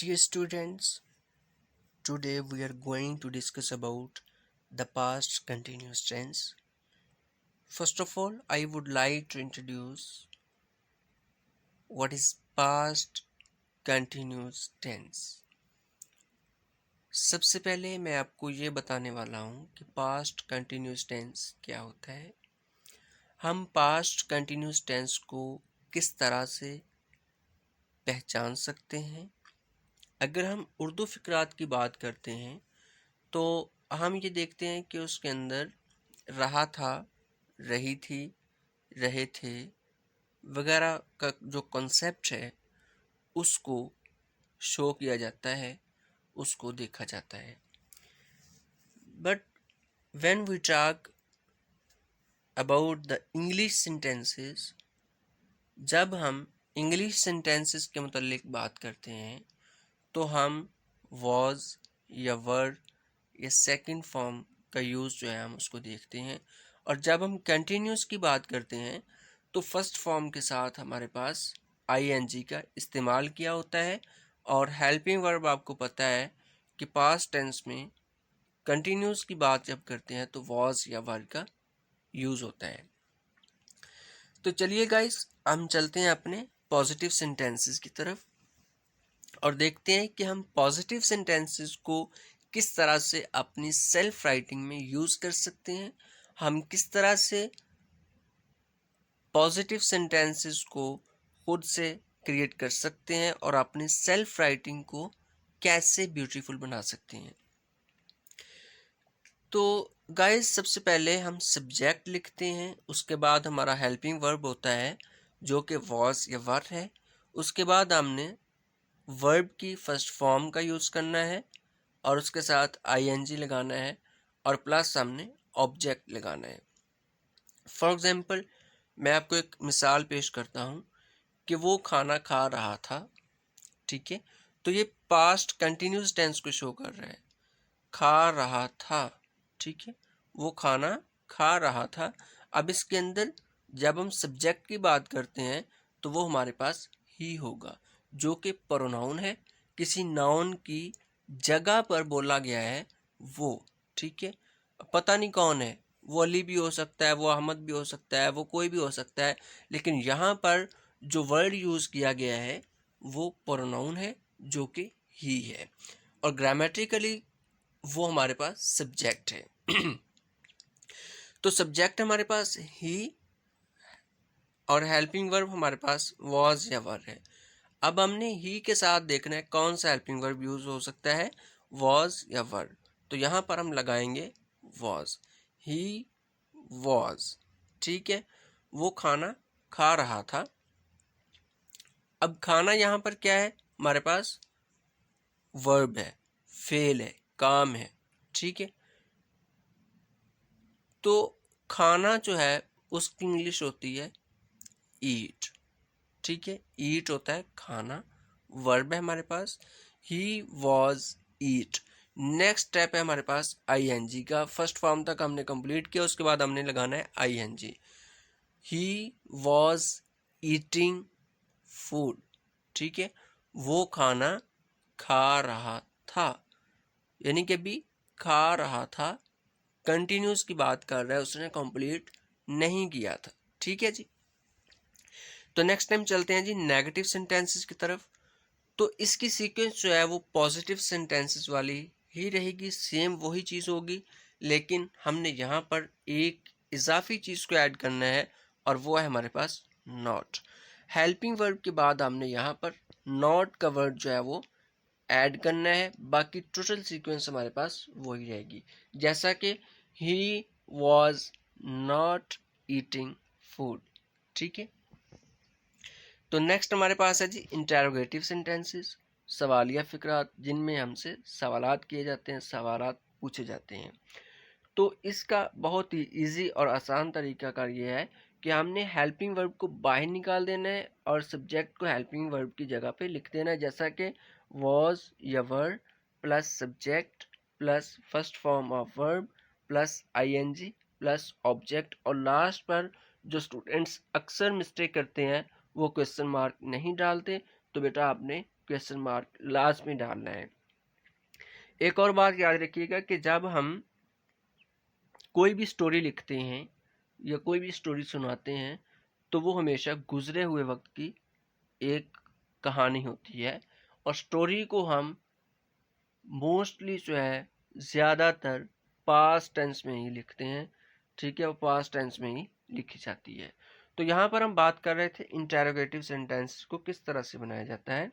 Dear students, today we are going to discuss about the past continuous tense. First of all, I would like to introduce what is past continuous tense. सबसे पहले मैं आपको ये बताने वाला हूँ कि पास्ट कंटिन्यूस टेंस क्या होता है। हम पास्ट कंटिन्यूस टेंस को किस तरह से पहचान सकते हैं। अगर हम उर्दू फ़िक़रात की बात करते हैं तो हम ये देखते हैं कि उसके अंदर रहा था, रही थी, रहे थे वगैरह का जो कॉन्सेप्ट है उसको शो किया जाता है, उसको देखा जाता है। But when we talk about the English sentences, जब हम इंग्लिश सेंटेंसेस के मुतालिक बात करते हैं तो हम वॉज या वर या सेकंड फॉर्म का यूज़ जो है हम उसको देखते हैं। और जब हम कंटिन्यूस की बात करते हैं तो फर्स्ट फॉर्म के साथ हमारे पास आईएनजी का इस्तेमाल किया होता है। और हेल्पिंग वर्ब आपको पता है कि पास्ट टेंस में कंटिन्यूस की बात जब करते हैं तो वॉज या वर का यूज़ होता है। तो चलिए गाइस, हम चलते हैं अपने पॉजिटिव सेंटेंसेस की तरफ और देखते हैं कि हम पॉजिटिव सेंटेंसेस को किस तरह से अपनी सेल्फ राइटिंग में यूज़ कर सकते हैं। हम किस तरह से पॉजिटिव सेंटेंसेस को खुद से क्रिएट कर सकते हैं और अपनी सेल्फ राइटिंग को कैसे ब्यूटीफुल बना सकते हैं। तो गाइस, सबसे पहले हम सब्जेक्ट लिखते हैं, उसके बाद हमारा हेल्पिंग वर्ब होता है जो कि वॉज या वर है। उसके बाद हमने वर्ब की फर्स्ट फॉर्म का यूज़ करना है और उसके साथ आईएनजी लगाना है और प्लस हमने ऑब्जेक्ट लगाना है। फॉर एग्जांपल, मैं आपको एक मिसाल पेश करता हूँ कि वो खाना खा रहा था। ठीक है, तो ये पास्ट कंटिन्यूस टेंस को शो कर रहा है। खा रहा था, ठीक है, वो खाना खा रहा था। अब इसके अंदर जब हम सब्जेक्ट की बात करते हैं तो वो हमारे पास ही होगा जो कि प्रोनाउन है, किसी नाउन की जगह पर बोला गया है वो। ठीक है, पता नहीं कौन है, वो अली भी हो सकता है, वो अहमद भी हो सकता है, वो कोई भी हो सकता है, लेकिन यहाँ पर जो वर्ड यूज़ किया गया है वो प्रोनाउन है जो कि ही है। और ग्रामेटिकली वो हमारे पास सब्जेक्ट है। तो सब्जेक्ट हमारे पास ही और हेल्पिंग वर्ब हमारे पास वॉज या वर है। अब हमने ही के साथ देखना है कौन सा हेल्पिंग वर्ब यूज हो सकता है, वॉज या वर। तो यहाँ पर हम लगाएंगे वॉज। ही वॉज, ठीक है, वो खाना खा रहा था। अब खाना यहाँ पर क्या है, हमारे पास वर्ब है, फेल है, काम है। ठीक है, तो खाना जो है उसकी इंग्लिश होती है ईट। ठीक है, ईट होता है खाना, वर्ब है हमारे पास he was eat. Next step है हमारे पास आईएनजी का। फर्स्ट फॉर्म तक हमने कंप्लीट किया, उसके बाद हमने लगाना है ING. He was eating food. ठीक है, वो खाना खा रहा था, यानी कि भी खा रहा था, कंटिन्यूस की बात कर रहा है, उसने कंप्लीट नहीं किया था। ठीक है जी। तो नेक्स्ट टाइम चलते हैं जी नेगेटिव सेंटेंसेस की तरफ। तो इसकी सीक्वेंस जो है वो पॉजिटिव सेंटेंसेस वाली ही रहेगी, सेम वही चीज़ होगी, लेकिन हमने यहाँ पर एक इजाफी चीज़ को ऐड करना है और वो है हमारे पास नॉट। हेल्पिंग वर्ब के बाद हमने यहाँ पर नॉट का वर्ड जो है वो ऐड करना है, बाकी टोटल सीक्वेंस हमारे पास वही रहेगी। जैसा कि he was not eating food. ठीक है, तो नेक्स्ट हमारे पास है जी इंटेरोगेटिव सेंटेंसेस, सवालिया फ़िक्रात, जिनमें हमसे सवालात किए जाते हैं, सवालात पूछे जाते हैं। तो इसका बहुत ही इजी और आसान तरीकाकार ये है कि हमने हेल्पिंग वर्ब को बाहर निकाल देना है और सब्जेक्ट को हेल्पिंग वर्ब की जगह पे लिख देना है, जैसा कि वॉज या were plus subject plus first form of verb plus ING plus object. और लास्ट पर जो स्टूडेंट्स अक्सर मिस्टेक करते हैं वो क्वेश्चन मार्क नहीं डालते, तो बेटा आपने क्वेश्चन मार्क लास्ट में डालना है। एक और बात याद रखिएगा कि जब हम कोई भी स्टोरी लिखते हैं या कोई भी स्टोरी सुनाते हैं तो वो हमेशा गुजरे हुए वक्त की एक कहानी होती है, और स्टोरी को हम मोस्टली जो है ज़्यादातर पास्ट टेंस में ही लिखते हैं, ठीक है, वो पास्ट टेंस में ही लिखी जाती है। तो यहाँ पर हम बात कर रहे थे इंटेरोगेटिव सेंटेंस को किस तरह से बनाया जाता है।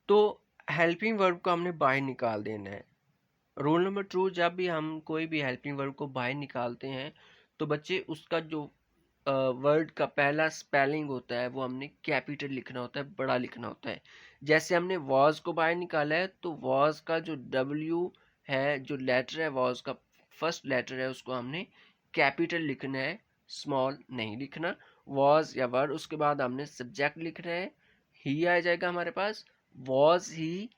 तो हेल्पिंग वर्ब को हमने बाहर निकाल देना है। रूल नंबर 2, जब भी हम कोई भी हेल्पिंग वर्ब को बाहर निकालते हैं तो बच्चे उसका जो वर्ड का पहला स्पेलिंग होता है वो हमने कैपिटल लिखना होता है, बड़ा लिखना होता है। जैसे हमने वॉज को बाहर निकाला है तो वॉज का जो डब्ल्यू है, जो लेटर है वॉज का फर्स्ट लेटर है, उसको हमने कैपिटल लिखना है, स्मॉल नहीं लिखना। वॉज या वर्ड, उसके बाद हमने सब्जेक्ट लिखना है, ही आ जाएगा हमारे पास। वॉज ही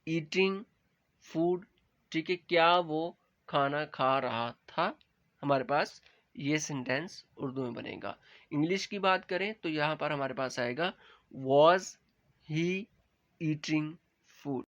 ईटिंग फूड, ठीक है, क्या वो खाना खा रहा था, हमारे पास ये सेंटेंस उर्दू में बनेगा। इंग्लिश की बात करें तो यहाँ पर हमारे पास आएगा वॉज ही ईटिंग फूड।